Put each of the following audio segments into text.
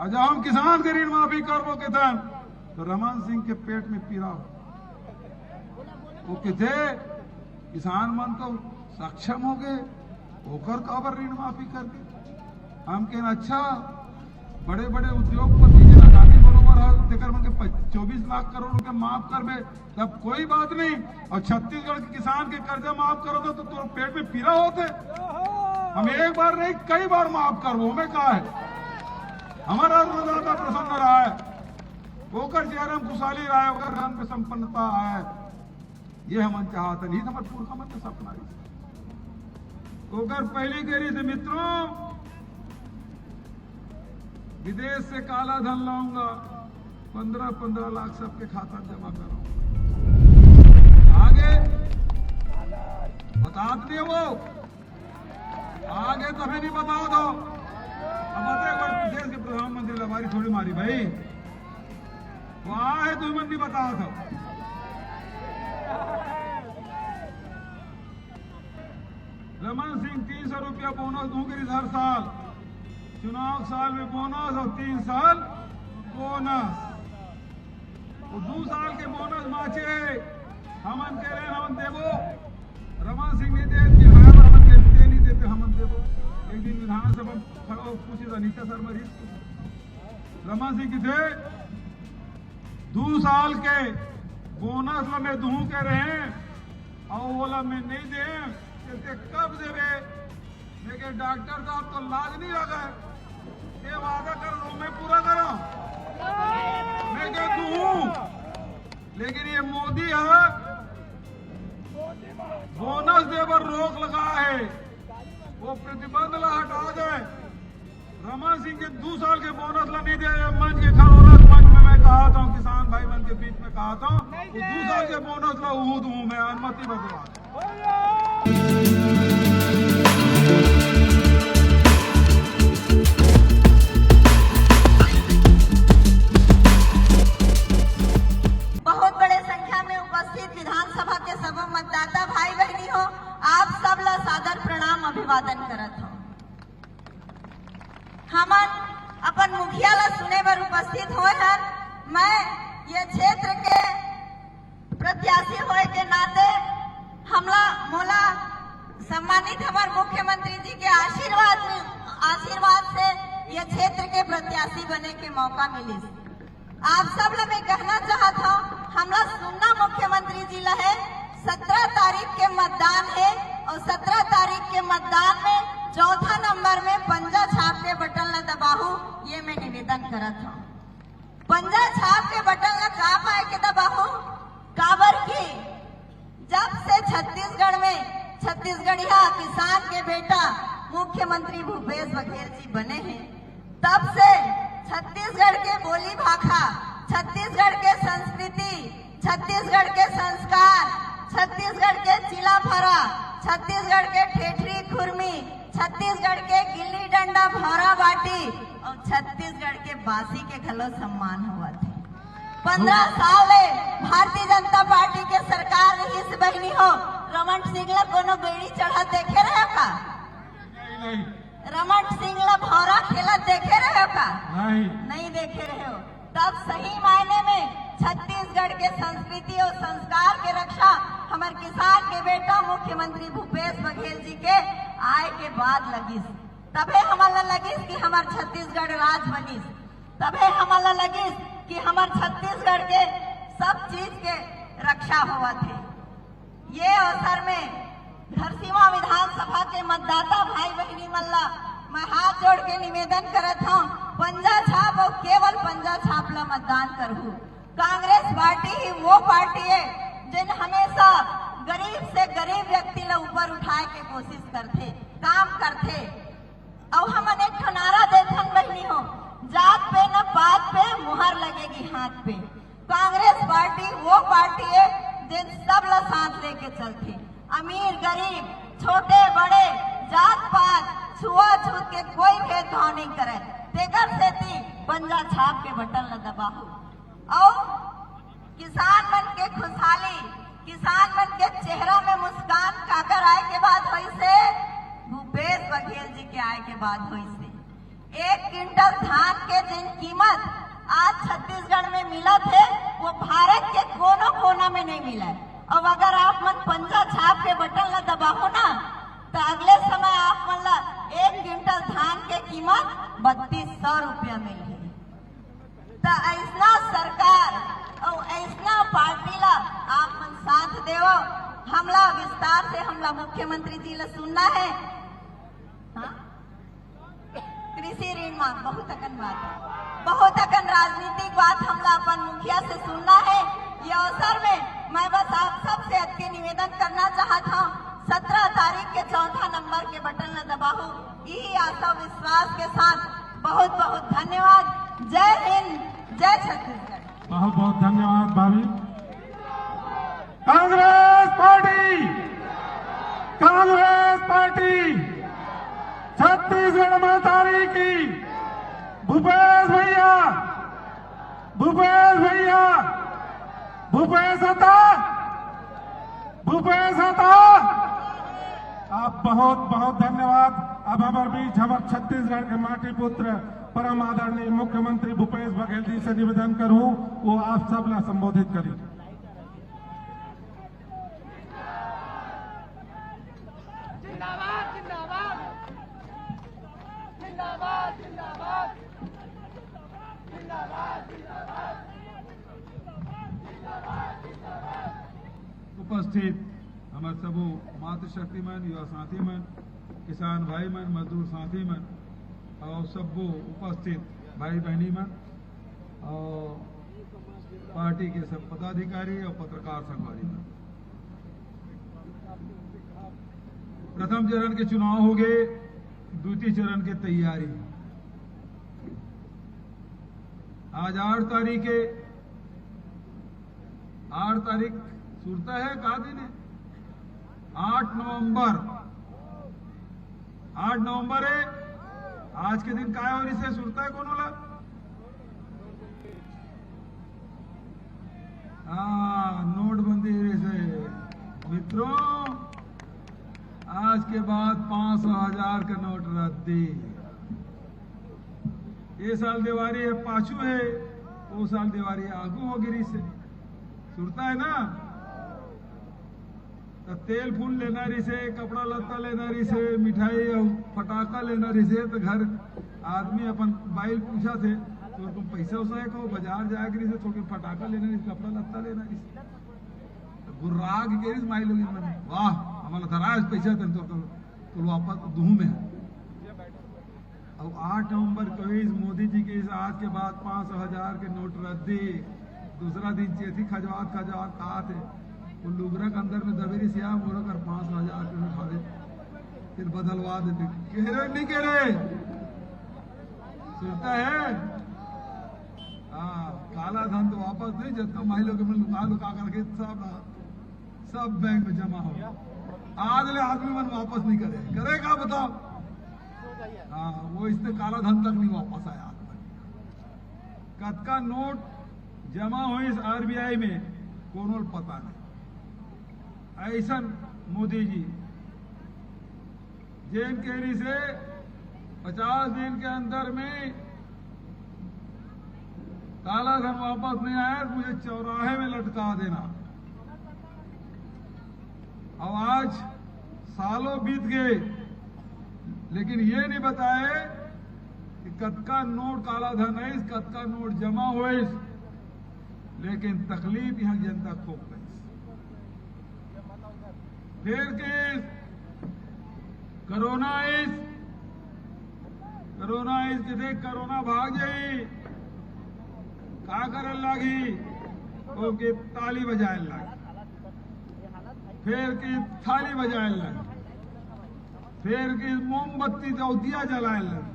और जब हम किसान के ऋण माफी करबो के तन तो रमन सिंह के पेट में पीड़ा वो किथे किसान मन तो सक्षम हो गए होकर काबर ऋण माफी करके हम के अच्छा बड़े बड़े उद्योगपति के लगानी बरोबर है तेकर मन के 24 लाख करोड़ रुपया माफ करबे तब कोई बात नहीं और छत्तीसगढ़ के किसान के कर्जा माफ करो तो तोर पेट में पीड़ा होते हम एक बार नहीं कई बार माफ करबो हमें कहा है हमारा अन्नदाता प्रसन्न रहा है होकर चेहरे में खुशहाली रहा है होकर घर में संपन्नता है ये हम चाहते नहीं हमारे पुरखा मन के सपना होकर पहली करी से मित्रों विदेश से काला धन लाऊंगा 15-15 लाख सबके खाता जमा करूंगा आगे बता दिए वो आगे तभी नहीं बताओ तो अब बताए देश के प्रधानमंत्री लबारी थोड़ी मारी भाई वहां है तुम नहीं बताओ तो रमन सिंह 300 रुपया बोनस दूंगी हर साल चुनाव साल में बोनस और 3 साल बोनस वो 2 साल के बोनस माचे हमन के रहे हमन देवो रमन सिंह नहीं दे हमन के नहीं देते हमन देवो एक दिन विधानसभा खड़ा पूछी अनीता शर्मा जी रमन सिंह की थे 2 साल के बोनस में दूं के रहे और बोला मैं नहीं दे कब देवे लेकिन डॉक्टर साहब तो लाज नहीं लगा ये वादा कर लो मैं पूरा करो मैं क्या दूं लेकिन ये मोदी है बोनस दे पर रोक लगा है वो प्रतिबंध ला हटा दे रमन सिंह के 2 साल के बोनस ला नहीं दे मंच के खड़ोलत मंच में मैं कहा था किसान भाई मन के बीच में कहा था वो 2 साल के बोनस ला दूं मैं अनुमति बदलवा बहुत बड़े संख्या में उपस्थित विधानसभा के सब मतदाता भाई बहनी हो आप सब ला सादर प्रणाम अभिवादन करत हो हमन अपन मुखिया ला सुने बर उपस्थित होए हन मैं ये क्षेत्र के प्रत्याशी होए के नाते हमला मोला सम्मानित हमारे मुख्यमंत्री जी के आशीर्वाद से ये क्षेत्र के प्रत्याशी बने के मौका मिली आप सब लोग मैं कहना चाहता हूँ हमला सुनना मुख्यमंत्री जी ला है 17 तारीख के मतदान है और 17 तारीख के मतदान में 4था नंबर में पंजा छाप के बटन ला दबाहू ये मैं निवेदन करत हूँ पंजा छाप के बटन ला का पाए के दबाहू काबर की जब से छत्तीसगढ़ में छत्तीसगढ़िया किसान के बेटा मुख्यमंत्री भूपेश बघेल जी बने हैं तब से छत्तीसगढ़ के बोली भाषा छत्तीसगढ़ के संस्कृति छत्तीसगढ़ के संस्कार छत्तीसगढ़ के चिला फरा छत्तीसगढ़ के ठेठरी खुरमी छत्तीसगढ़ के गिल्ली डंडा भौरा बाटी और छत्तीसगढ़ के बासी के घलो सम्मान हुआ थे 15 साल भारतीय जनता पार्टी के सरकार रही से बहनी हो रमन सिंह ला कोनो बेड़ी चढ़ा देखे रहे का नहीं रमन सिंह ला भौरा खेला देखे रहे का नहीं देखे रहे हो तब सही मायने में छत्तीसगढ़ के संस्कृति और संस्कार के रक्षा हमारे किसान के बेटा मुख्यमंत्री भूपेश बघेल जी के आए के बाद लगिस तबे हमारा लगिस कि हमार छत्तीसगढ़ राज बनिस तबे हमारा लगिस कि हमार छत्तीसगढ़ के सब चीज के रक्षा हुआ थे ये अवसर में धरसीवा विधानसभा के मतदाता भाई बहनी मल्ला मैं हाथ जोड़ के निवेदन करत हूँ पंजा छाप और केवल पंजा छाप ला मतदान करूँ कांग्रेस पार्टी ही वो पार्टी है जिन हमेशा गरीब से गरीब व्यक्ति ला ऊपर उठाए के कोशिश करते काम करते और हम अनेक नारा देथन बहनी हो जात पे न पात पे मुहर लगेगी हाथ पे कांग्रेस पार्टी वो पार्टी है जिन सब ला साथ लेके चलती अमीर गरीब छोटे बड़े जात पात छुआछूत के कोई भेदभाव नहीं करे तेकर सेती पंजा छाप के बटन ला दबाओ और किसान मन के खुशहाली किसान मन के चेहरा में मुस्कान काकर आए के बाद हुई से भूपेश बघेल जी के आए के बाद हुई से 1 क्विंटल धान के जिन कीमत आज छत्तीसगढ़ में मिला थे वो भारत के कोनों कोना में नहीं मिला है। अब अगर आप मन पंजा छाप के बटन ला दबाहो ना तो अगले समय आप मन ला 1 क्विंटल धान के कीमत 3200 रुपया मिली। तो ऐसा सरकार और ऐसा पार्टी ला आप मन साथ देवो। हमला विस्तार से हमला मुख्यमंत्री जी ला सुनना है। हाँ? कृषि ऋण मांग बहुत अकन बात है, बहुत अकन राजनीतिक बात हमला अपन मुखिया से सुनना है। ये अवसर में मैं बस आप सबसे अति निवेदन करना चाहता हूँ, 17 तारीख के 4था नंबर के बटन न दबाओ। यही आशा विश्वास के साथ बहुत बहुत धन्यवाद। जय हिंद, जय छत्तीसगढ़। बहुत बहुत धन्यवाद भाभी। कांग्रेस पार्टी, कांग्रेस पार्टी, छत्तीसगढ़ महतारी की। भूपेश भैया, भूपेश भैया, भूपेश हता, भूपेश हता। आप बहुत बहुत धन्यवाद। अब हमारे बीच हमारे छत्तीसगढ़ के माटी पुत्र परम आदरणीय मुख्यमंत्री भूपेश बघेल जी से निवेदन करूं वो आप सब ला संबोधित करें। जिंदाबाद जिंदाबाद जिंदाबाद जिंदाबाद जिंदाबाद जिंदाबाद जिंदाबाद। उपस्थित हमारे सबो मातृशक्ति मन, युवा साथी मन, किसान भाई मन, मजदूर साथी मन और सबो उपस्थित भाई बहनी मन और पार्टी के सब पदाधिकारी और पत्रकार संगवारी मन। प्रथम चरण के चुनाव हो गए, द्वितीय चरण की तैयारी। आज 8 तारीख है, 8 तारीख सुरता है का दिन है? 8 नवंबर, 8 नवंबर है। आज के दिन काय होनी से सुरता है कौन होला? नोटबंदी से मित्रों, आज के बाद 500 हजार का नोट रद्दी। ये साल दिवाली है पाछू है, वो साल दिवाली आगू हो गिरी से सुरता है ना। तो तेल फूल लेना रही से, कपड़ा लत्ता लेना रही से, मिठाई और फटाका लेना रही से। तो घर आदमी अपन बाइल पूछा थे तो तुम पैसा उसा है कहो बाजार जाए रही से, थोड़ी फटाका लेना रही, कपड़ा लत्ता लेना रही से। तो गुर्राग के रही माई लोग वाह हमारा धराज पैसा थे तो वापस दूह में है। अब 8 नवंबर को मोदी जी के इस आज के बाद 500 हजार के नोट रद्दी। दूसरा दिन चेती खजवात खजवात कहा थे वो लुगरा के अंदर में दबेरी सिया मोरा कर 500 हजार के नोट खावे फिर बदलवा देते। कह रहे नहीं कह रहे सुनता है। हाँ, काला धन तो वापस नहीं, जितना माही लोग लुका लुका करके सब बैंक में जमा हो। आज ले आदमी मन वापस नहीं करेगा बताओ। हाँ, वो इससे काला धन तक नहीं वापस आया। कद का नोट जमा हो इस आरबीआई में कोनो पता नहीं। ऐसा मोदी जी जेन केरी से 50 दिन के अंदर में काला धन वापस नहीं आया, मुझे चौराहे में लटका देना। अब आज सालों बीत गए लेकिन ये नहीं बताए कि कद का नोट काला धन है, कद का नोट जमा हुए। लेकिन तकलीफ यहां जनता को गई। फिर केस कोरोना के देख कोरोना भाग जाई का करल लागी ओके ताली बजाए लागी, फिर की थाली बजाए लगी, फिर की मोमबत्ती तो दिया जलाए लगी।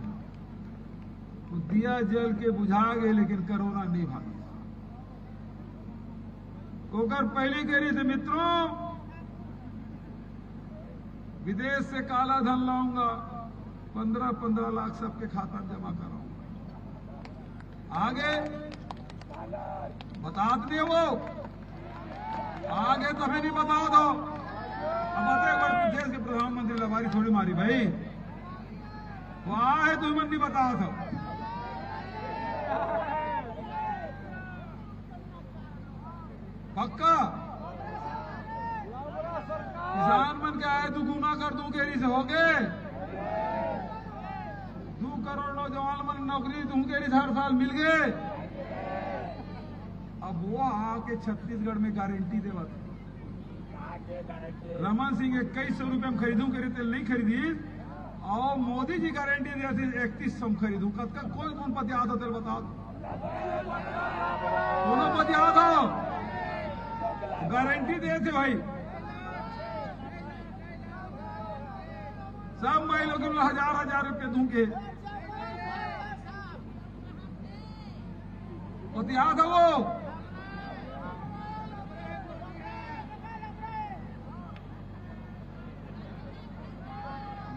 तो दिया जल के बुझा गए लेकिन कोरोना नहीं भागी। कोकर पहली करी से मित्रों विदेश से काला धन लाऊंगा, 15-15 लाख सबके खाता में जमा कराऊंगा। आगे बता दिए वो आगे तुम्हें नहीं बता दो। अब देश के प्रधानमंत्री लबारी थोड़ी मारी भाई, वो आए तुम्हें नहीं बता दो। पक्का किसान मन के आए दुगुना कर दूं केरी से हो गए 2 करोड़ नौजवान मन नौकरी दूं केरी हर साल मिल गए। अब वो आके छत्तीसगढ़ में गारंटी दे बात रमन सिंह 2100 रुपये में खरीदूं करी तेल नहीं खरीदी और मोदी जी गारंटी दिया थी 3100 में खरीदूं कद का कोई कौन पद याद हो तेल बताओ दोनों पद याद हो गारंटी दे थे भाई सब महिलाओं को 1000 रुपये दूंगे पद याद हो वो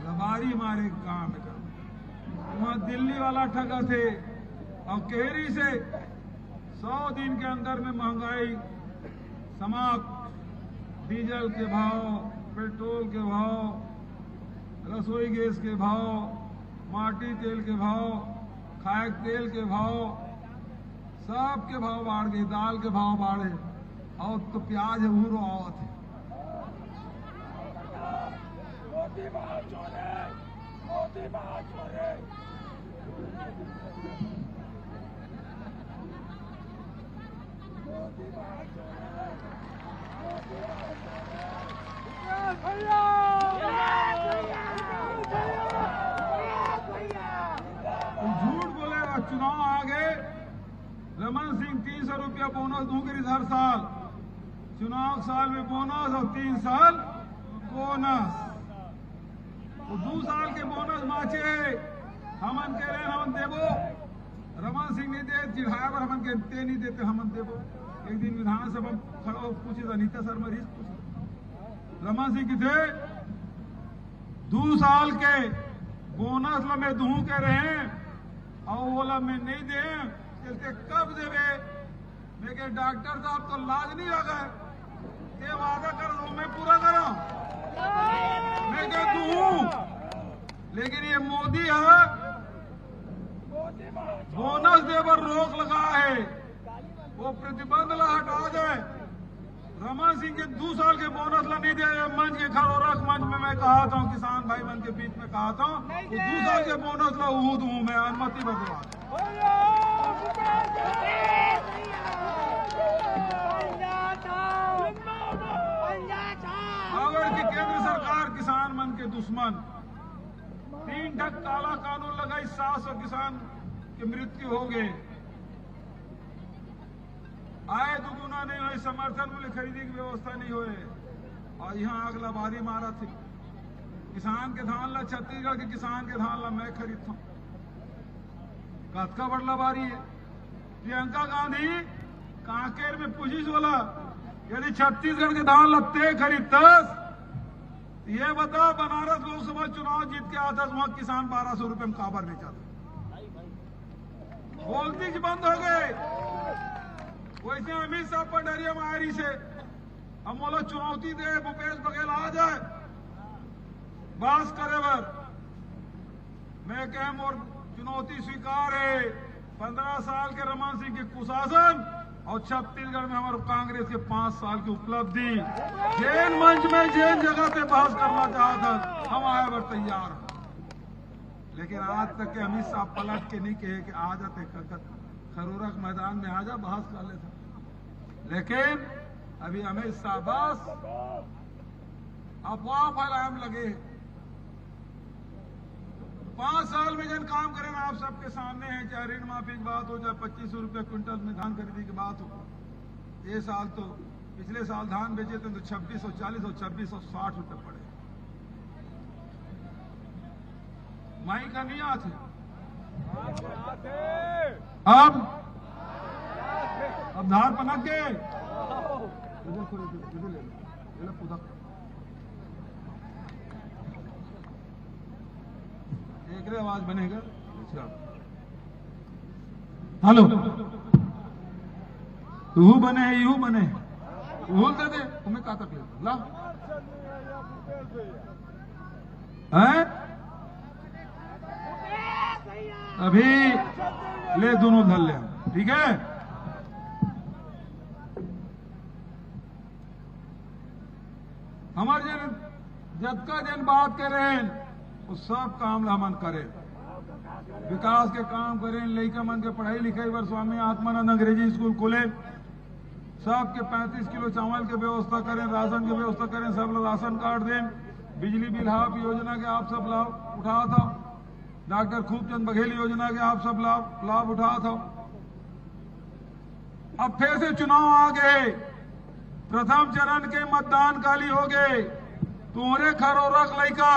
लबारी मारे काम का वहां दिल्ली वाला ठगा थे और केरी से 100 दिन के अंदर में महंगाई समाप्त डीजल के भाव पेट्रोल के भाव रसोई गैस के भाव माटी तेल के भाव खाए तेल के भाव सब के भाव बढ़ गए दाल के भाव बढ़े और तो प्याज है वो आवत है झूठ बोलेगा चुनाव आ गए रमन सिंह 300 रुपया बोनस दूंगी हर साल चुनाव साल में बोनस और 3 साल बोनस 2 साल के बोनस माचे हमन कह रहे हमन देवो रमन सिंह नहीं दे चिढ़ाया पर हमन के ते नहीं देते हमन देवो एक दिन विधानसभा खड़ा पूछे अनीता शर्मा रीस पूछे रमन सिंह की थे 2 साल के बोनस ला मैं दूं कह रहे हैं और बोला मैं नहीं दे चलते कब देवे मैं कह डॉक्टर साहब तो लाज नहीं लगा ये वादा कर दो मैं पूरा करो मैं कह दूं लेकिन ये मोदी है बोनस दे पर रोक लगा है वो प्रतिबंध ला हटा दे रमन सिंह के 2 साल के बोनस ला नहीं दे मंच के खरोरख मंच में मैं कहा था किसान भाई मन के बीच में कहा था वो 2 साल के बोनस ला वो दूं मैं अनुमति बदलवा अगर की केंद्र सरकार किसान मन के दुश्मन 3 ढक काला कानून लगाई 700 किसान की मृत्यु हो गए आए दुगुना नहीं हुए समर्थन मूल्य खरीदी की व्यवस्था नहीं हुए और यहाँ अगला बारी मारा थी किसान के धान ला छत्तीसगढ़ के किसान के धान ला मैं खरीदता हूँ कतका बड़ला बारी है प्रियंका गांधी कांकेर में पुलिस वाला यदि छत्तीसगढ़ के धान लगते खरीदतस ये बता बनारस लोकसभा चुनाव जीत के आता वहां किसान 1200 रुपए में काबर बेचा था बोलती बंद हो गए वैसे अमित शाह पंडरिया मारी से हम बोलो चुनौती दे भूपेश बघेल आ जाए बस करे बर मैं कह मोर चुनौती स्वीकार है 15 साल के रमन सिंह के कुशासन और छत्तीसगढ़ में हमारे कांग्रेस के 5 साल की उपलब्धि जैन मंच में जैन जगह पे बहस करना चाहता हम आए बर तैयार लेकिन आज तक के अमित शाह पलट के नहीं कहे कि आ जाते खरोरख मैदान में आ जा बहस कर लेता लेकिन अभी अमित शाह बस अफवाह फैलाने लगे 5 साल में जन काम करें आप सबके सामने है चाहे ऋण माफी की बात हो चाहे 2500 रुपये क्विंटल में धान खरीदी की बात हो ये साल तो पिछले साल धान बेचे थे तो 2640 और 2660 रुपये पड़े माई का नहीं आते अब धार पनक गए एक आवाज बनेगा हेलो तू बने यू बने बोलते थे तुम्हें कहा तक ले ला है अभी ले दोनों धर ले ठीक है जबका जन बात करें वो सब काम हमन करें, विकास के काम करें, लड़का मन के पढ़ाई लिखाई पर स्वामी आत्मानंद अंग्रेजी स्कूल खोले, सबके 35 किलो चावल के व्यवस्था करें, राशन की व्यवस्था करें, सब लोग राशन कार्ड दें, बिजली बिल हाफ योजना के आप सब लाभ उठा था, डॉक्टर खूबचंद बघेल योजना के आप सब लाभ उठा था। अब फिर से चुनाव आ गए, प्रथम चरण के मतदान काली हो गए, तुम्हारे खरोरक लड़का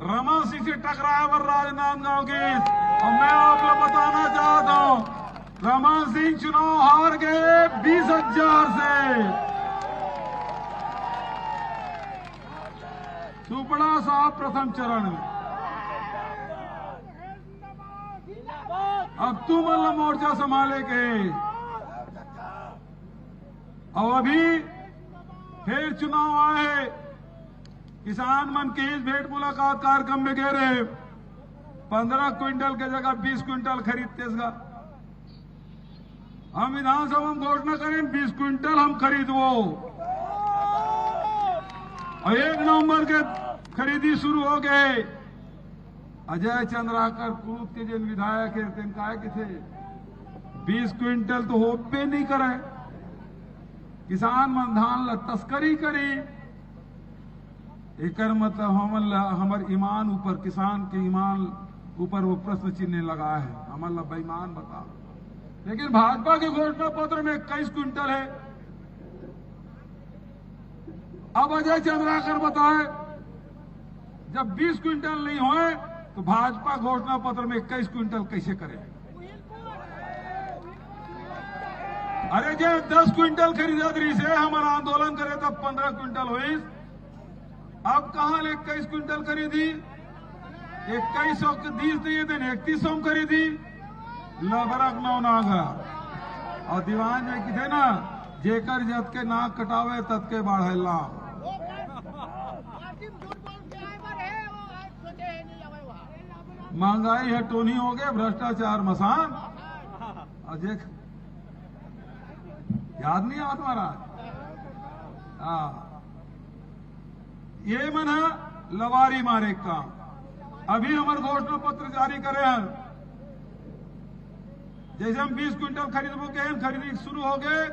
रमन सिंह से टकराया वर राजनांदगांव की, और मैं आप लोग बताना चाहता हूं रमन सिंह चुनाव हार गए 20,000 से। सुपड़ा साहब प्रथम चरण में, अब तुम अल्लाह मोर्चा संभाले के, और अभी फिर चुनाव आए, किसान मन की इस भेंट मुलाकात कार्यक्रम में गए रहे, 15 क्विंटल के जगह 20 क्विंटल खरीदते इसका, हम विधानसभा में घोषणा करें 20 क्विंटल हम खरीदवो, और 1 नवंबर के खरीदी शुरू हो गए। अजय चंद्राकर कूद के जिन विधायक है तिनका के थे 20 क्विंटल तो होबे नहीं करे, किसान मन धान ला तस्करी करी, एक मतलब हमर ईमान ऊपर, किसान के ईमान ऊपर वो प्रश्न चिन्ह लगा है, हमारा बेईमान बता। लेकिन भाजपा के घोषणा पत्र में 21 क्विंटल है। अब अजय चंद्राकर बताए जब 20 क्विंटल नहीं होए तो भाजपा घोषणा पत्र में 21 क्विंटल कैसे करे? अरे जे 10 क्विंटल खरीदारी से हमारा आंदोलन करे तब 15 क्विंटल हुई, अब कहां 21 क्विंटल खरीदी? 2100 के 20 दिए दिन 3100 में खरीदी, लबरक नौ नागा। और दीवान में किथे ना जेकर जत के नाक कटावे तत के बढ़ेला। महंगाई है टोनी हो गए, भ्रष्टाचार मसान, और देख याद नहीं आता महाराज। ये मन है लवारी मारे काम। अभी हमारे घोषणा पत्र जारी करे हैं, जैसे हम 20 क्विंटल खरीदबो के खरीदी शुरू हो गए,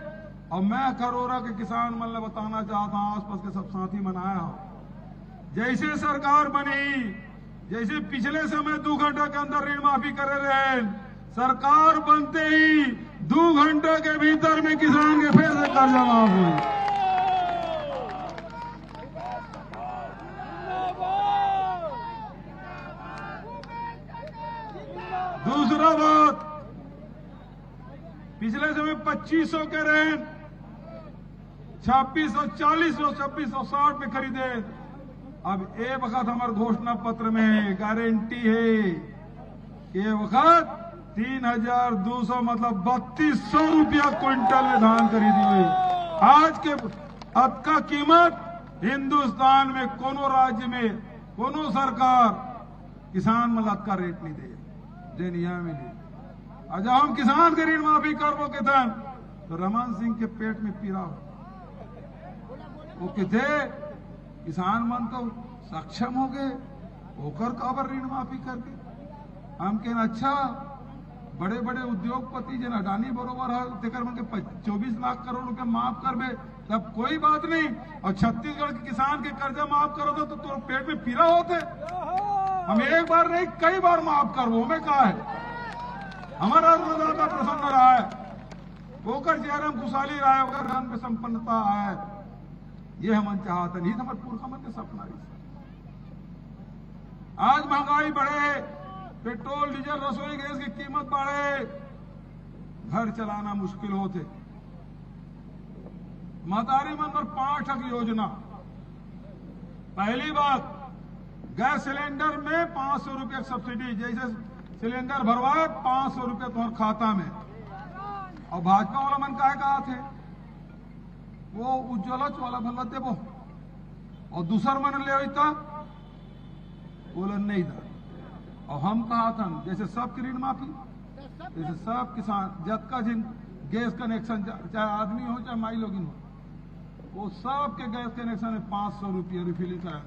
और मैं खरोरा के किसान मन ने बताना चाहता हूं, आसपास के सब साथी मनाया हो, जैसे सरकार बनी, जैसे पिछले समय 2 घंटा के अंदर ऋण माफी करे रहे, सरकार बनते ही 2 घंटे के भीतर में किसान के फिर से कर्जा माफ हुई। दूसरा बात, पिछले समय 2500 के रहे, 2640 2660 में खरीदे। अब ये वक्त हमारे घोषणा पत्र में गारंटी है कि ये वक्त 3200 मतलब 3200 रुपया क्विंटल में धान खरीदी हुई। आज के अब का कीमत हिंदुस्तान में कोनो राज्य में कोनो सरकार किसान मलक का रेट नहीं दे, देनिया में नहीं। और जब हम किसान के ऋण माफी करबो के धन तो रमन सिंह के पेट में पीड़ा हो, वो किथे किसान मन तो सक्षम हो गए, होकर काबर ऋण माफी करके हम के अच्छा बड़े बड़े उद्योगपति जिन अडानी बरोबर है तेकर मन के 24 लाख करोड़ रुपया माफ करबे तब कोई बात नहीं, और छत्तीसगढ़ के किसान के कर्जा माफ करो तो तोर पेट में पीड़ा होते। हम एक बार नहीं कई बार माफ करबो में कहा है, हमारा अन्नदाता प्रसन्न रहा है, होकर चेहरे में खुशहाली रहा है, होकर धन में संपन्नता है, ये हम चाहते नहीं, हमारे पुरखा मन के सपना है। आज महंगाई बढ़े, पेट्रोल डीजल रसोई गैस की कीमत बढ़े, घर चलाना मुश्किल होते। महतारी मन पर 5 योजना। पहली बात, गैस सिलेंडर में 500 रुपये सब्सिडी, जैसे सिलेंडर भरवाए 500 रुपये तुम्हारे खाता में। और भाजपा वाला मन काहे कहा थे वो उज्ज्वला वाला भला देवो, और दूसर मन ले बोला नहीं था। और हम कहा था जैसे सबकी ऋण माफी, जैसे सब किसान जत का जिन गैस कनेक्शन चाहे आदमी हो चाहे माई लोगिन हो, वो सबके गैस कनेक्शन में 500 रुपये रिफिलिंग कराए।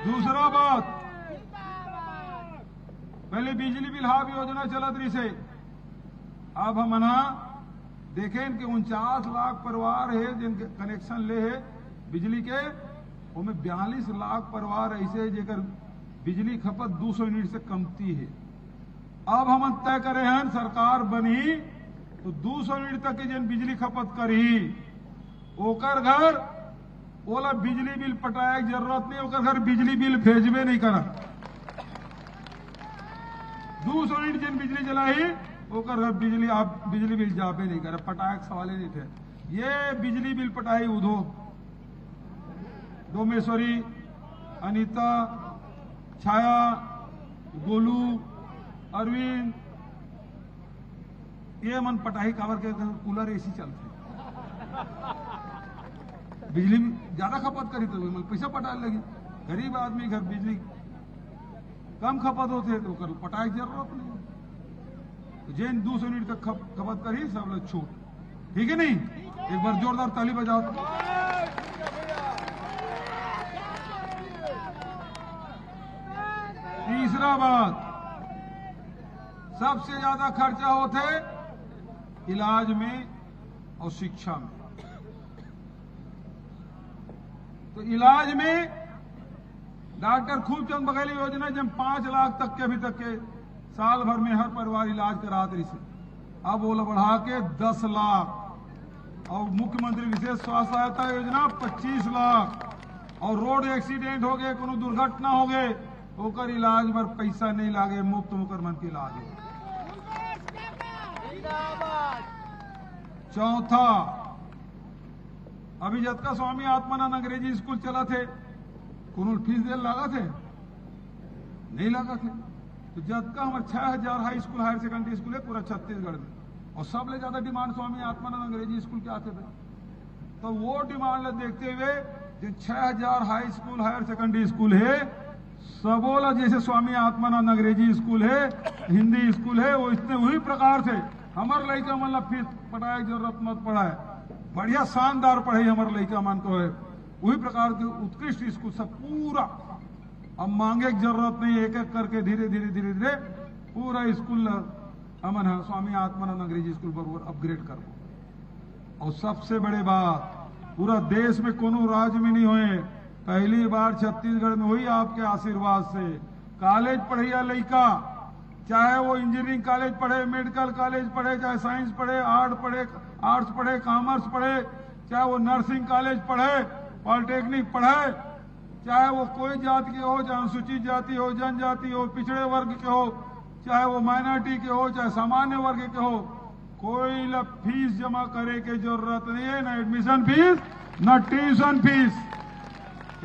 दूसरा बात, पहले बिजली बिल हाफ योजना चलत रही से, अब हम देखें कि 49 लाख परिवार है जिनके कनेक्शन ले है बिजली के, उनमें 42 लाख परिवार ऐसे है जेकर बिजली खपत 200 यूनिट से कमती है। अब हम तय करे हैं सरकार बनी तो 200 यूनिट तक की जिन बिजली खपत करी ओकर घर ओला बिजली बिल पटाए की जरूरत नहीं, ओकर घर बिजली बिल भेजबे नहीं करा। 200 यूनिट जिन बिजली जलाई ओकर घर बिजली आप बिजली बिल जाबे नहीं करे, पटाए सवाल ही नहीं थे। ये बिजली बिल पटाई उधो डोमेश्वरी, अनीता, छाया, गोलू, अरविंद, ये मन पटाई कावर के कूलर एसी चलते बिजली ज्यादा खपत करी तो मतलब पैसा पटाए लगी। गरीब आदमी घर बिजली कम खपत होते तो कर पटाए की जरूरत नहीं, तो जिन 200 यूनिट तक खपत करी सब लोग छूट। ठीक है नहीं? एक बार जोरदार ताली बजाओ। तीसरा बात, सबसे ज्यादा खर्चा होते इलाज में और शिक्षा में। तो इलाज में डॉक्टर खूबचंद बघेली योजना जब 5 लाख तक के अभी तक के साल भर में हर परिवार इलाज करात रही से, अब वो बढ़ा के 10 लाख, और मुख्यमंत्री विशेष स्वास्थ्य सहायता योजना 25 लाख, और रोड एक्सीडेंट हो गए, कोनो दुर्घटना हो गए ओकर इलाज पर पैसा नहीं लागे, मुफ्त होकर मन के इलाज हो। चौथा, अभी जब का स्वामी आत्मानंद अंग्रेजी स्कूल चला थे कोनो फीस दे लगा थे नहीं लगा थे, तो जब का हमारे 6000 high school higher secondary school है पूरा छत्तीसगढ़ में, और सबले ज्यादा डिमांड स्वामी आत्मानंद अंग्रेजी स्कूल के आते थे। तो वो डिमांड देखते हुए जो 6000 high school higher secondary school है सबोला जैसे स्वामी आत्मानंद अंग्रेजी स्कूल है, हिंदी स्कूल है, वो इतने वही प्रकार से हमार लड़का मन फीस पढ़ाए जरूरत मत पढ़ाए, बढ़िया शानदार पढ़ाई हमारे लड़का मन को है, वही प्रकार के उत्कृष्ट स्कूल सब पूरा। अब मांगे की जरूरत नहीं, एक एक करके धीरे धीरे धीरे धीरे पूरा स्कूल अमन है स्वामी आत्मानंद अंग्रेजी स्कूल बराबर अपग्रेड कर। और सबसे बड़ी बात, पूरा देश में कोनो राज्य में नहीं हुए, पहली बार छत्तीसगढ़ में हुई आपके आशीर्वाद से। कॉलेज पढ़िया लड़का, चाहे वो इंजीनियरिंग कॉलेज पढ़े, मेडिकल कॉलेज पढ़े, चाहे साइंस पढ़े, आर्ट्स पढ़े, कॉमर्स पढ़े, चाहे वो नर्सिंग कॉलेज पढ़े, पॉलिटेक्निक पढ़े, चाहे वो कोई जाति के हो, चाहे अनुसूचित जाति हो, जनजाति हो, पिछड़े वर्ग के हो, चाहे वो माइनॉरिटी के हो, चाहे सामान्य वर्ग के हो, कोई फीस जमा करे की जरूरत नहीं है, न एडमिशन फीस न ट्यूशन फीस।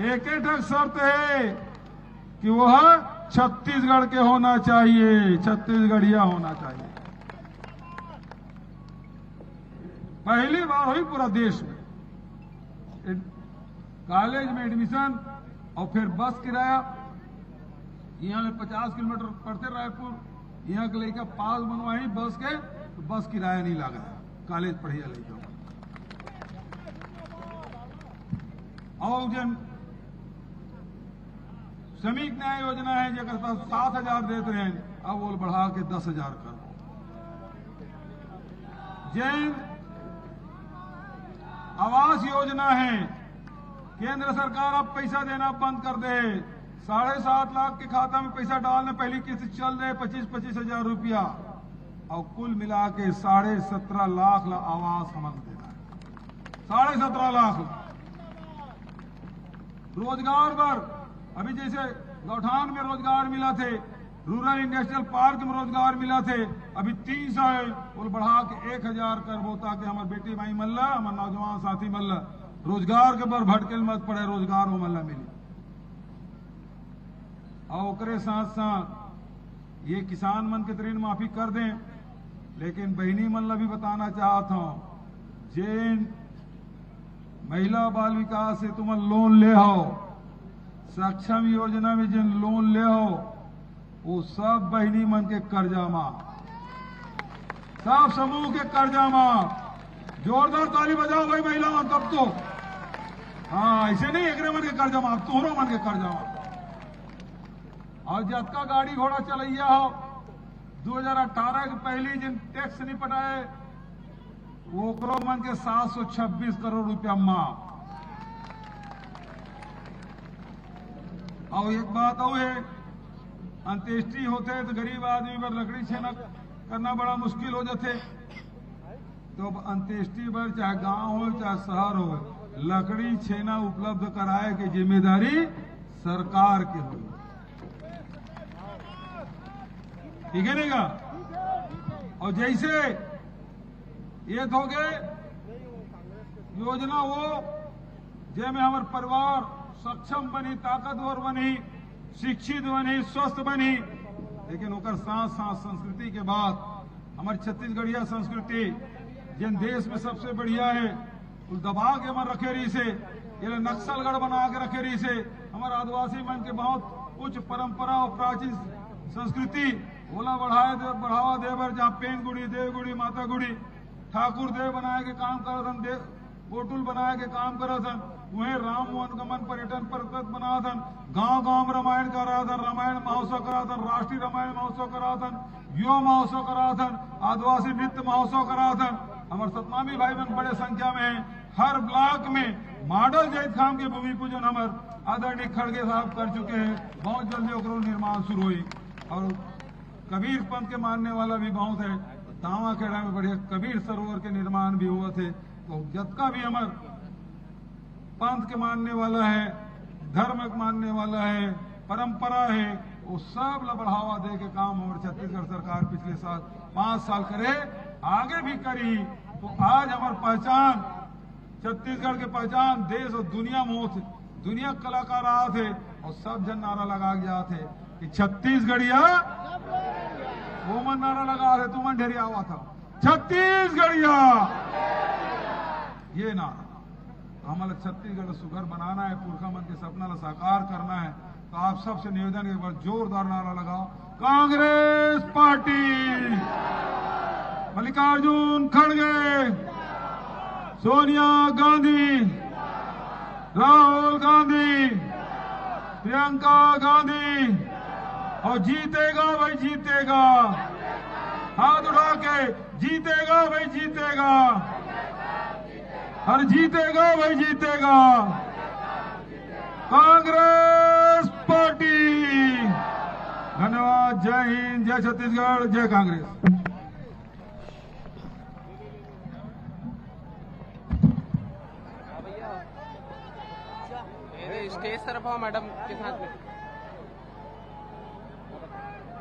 एक शर्त है कि वह छत्तीसगढ़ के होना चाहिए, छत्तीसगढ़िया होना चाहिए। पहली बार हुई पूरा देश में कॉलेज में एडमिशन, और फिर बस किराया यहाँ में 50 किलोमीटर पड़ते रायपुर, यहाँ के लड़का पास बनवाई बस के, तो बस किराया नहीं लगा, कॉलेज पढ़िया लड़का। और जन श्रमिक न्याय योजना है जगह 7,000 देते हैं, अब वो बढ़ा के 10,000 कर। जैन आवास योजना है, केंद्र सरकार अब पैसा देना बंद कर दे, 7.5 लाख के खाता में पैसा डालने पहली किस्त चल रहे 25-25 हजार रुपया, और कुल मिला के 17.5 लाख आवास हम देना है, 17.5 लाख। रोजगार पर अभी जैसे गौठान में रोजगार मिला थे, रूरल इंडस्ट्रियल पार्क में रोजगार मिला थे, अभी 300 है, वो बढ़ा के 1000 कर बो, ताकि हमारे बेटी माई मल्ला, हमारे नौजवान साथी मल्ला रोजगार के बर भटकेल मत पड़े, रोजगार वो मल्ला मिली। और ओकरे साथ साथ ये किसान मन के ऋण माफी कर दें, लेकिन बहनी मल्ला भी बताना चाहता हूं, जिन महिला बाल विकास से तुम लोन ले हो, सक्षम योजना में जिन लोन ले हो, वो सब बहनी मन के कर्जा माफ, सब समूह के कर्जा माफ। जोरदार ताली बजाओ भाई महिला मन, तब तो हाँ ऐसे नहीं एक मन के कर्जा माफ, तोहरों मन के कर्जा माफ। और जतका गाड़ी घोड़ा चलैया हो 2018 के पहली जिन टैक्स नहीं पटाए वो मन के 726 करोड़ रुपया माफ। और एक बात और है, अंत्येष्टि होते तो गरीब आदमी पर लकड़ी छेना करना बड़ा मुश्किल हो जाते। तो अंत्येष्टि पर चाहे गांव हो चाहे शहर हो, लकड़ी छेना उपलब्ध कराए की जिम्मेदारी सरकार की हो। ठीक है नहीं? और जैसे ये तो गए योजना वो जेमें हमारे परिवार सक्षम बनी, ताकतवर बनी, शिक्षित बनी, स्वस्थ बनी, लेकिन ओकर साथ साथ संस्कृति के बाद हमारी छत्तीसगढ़िया संस्कृति जिन देश में सबसे बढ़िया है उस दबा के हमारे रखे रही से ये नक्सलगढ़ बना के रखे रही से हमारे आदिवासी मन के बहुत उच्च परंपरा और प्राचीन संस्कृति ओला बढ़ावा देवर जहाँ पेन गुड़ी, देव गुड़ी, माता गुड़ी, ठाकुर देव बनाए के काम करथन, होटल बनाए के काम करथन, वहीं राम वनगमन पर्यटन पर्वत बनाथन, गांव गांव में रामायण कराथन, रामायण महोत्सव कराथन, राष्ट्रीय रामायण महोत्सव कराथन, युवा महोत्सव कराथन, आदिवासी नृत्य महोत्सव कराथन। हमारे सतनामी भाई बहन बड़े संख्या में है। हर ब्लॉक में मॉडल जैत खाम के भूमि पूजन हमारे आदरणीय खड़गे साहब कर चुके हैं। बहुत जल्दी ओकरो निर्माण शुरू हुई। और कबीर पंथ के मानने वाला भी बहुत है। दावा खेड़ा में बढ़िया कबीर सरोवर के निर्माण भी हुआ थे। तो जतका भी हमार पंथ के मानने वाला है, धर्म के मानने वाला है, परंपरा है, वो सब ला बढ़ावा दे के काम हमारे छत्तीसगढ़ सरकार पिछले 5 साल करे, आगे भी करी। तो आज हमारी पहचान, छत्तीसगढ़ की पहचान देश और दुनिया में होते, दुनिया कलाकार आते और सब जन नारा लगा जाते कि छत्तीसगढ़िया वो मन नारा लगा थे, तुम ढेरी आवा था छत्तीसगढ़िया, ये नारा। तो हमारा छत्तीसगढ़ सुघर बनाना है, पुरखा मन के सपना ला साकार करना है। तो आप सबसे निवेदन एक बार जोरदार नारा लगाओ, कांग्रेस पार्टी, मल्लिकार्जुन खड़गे, सोनिया गांधी, राहुल गांधी, प्रियंका गांधी, और जीतेगा भाई जीतेगा, हाथ उठा के जीतेगा भाई जीतेगा, और जीतेगा भाई जीतेगा कांग्रेस पार्टी। धन्यवाद। जय हिंद, जय छत्तीसगढ़, जय कांग्रेस। स्टेज तरफ आओ मैडम के साथ में।